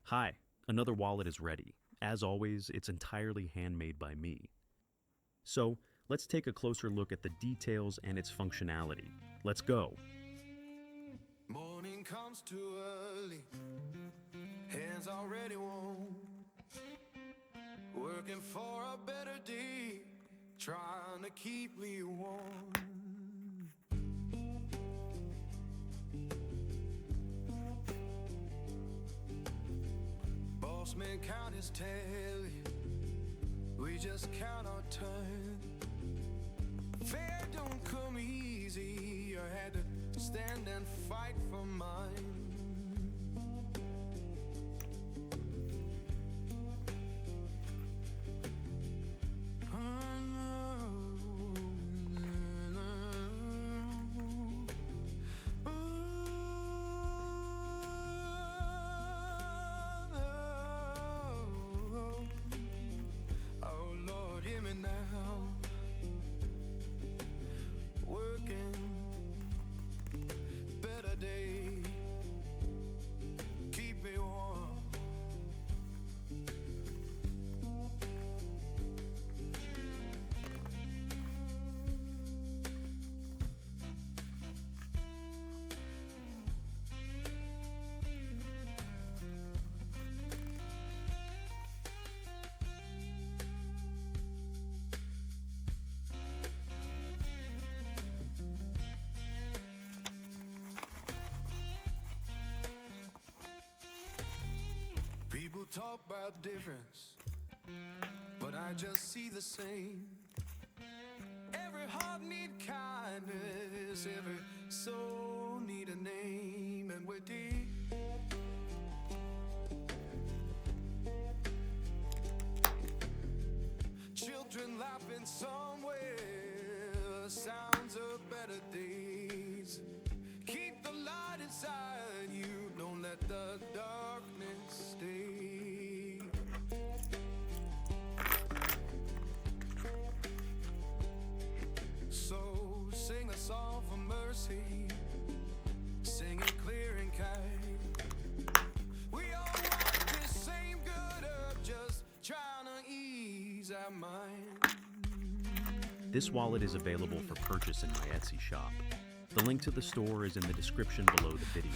Hi, another wallet is ready. As always, it's entirely handmade by me. So, let's take a closer look at the details and its functionality. Let's go. Morning comes too early, hands already warm, working for a better day, trying to keep me warm. Boss man count his tally, we just count our turn. Fair don't come easy, I had to stand and fight for mine. Oh Lord, hear me now. Working, better day, keep me warm. People talk about difference, but I just see the same. Every heart need kindness, every soul need a name, and we're deep. Children laughing somewhere, sounds of better days. Keep the light inside you, don't let the darkness stay. So sing a song for mercy, sing it clear and kind. We all want this same good earth, just trying to ease our mind. This wallet is available for purchase in my Etsy shop. The link to the store is in the description below the video.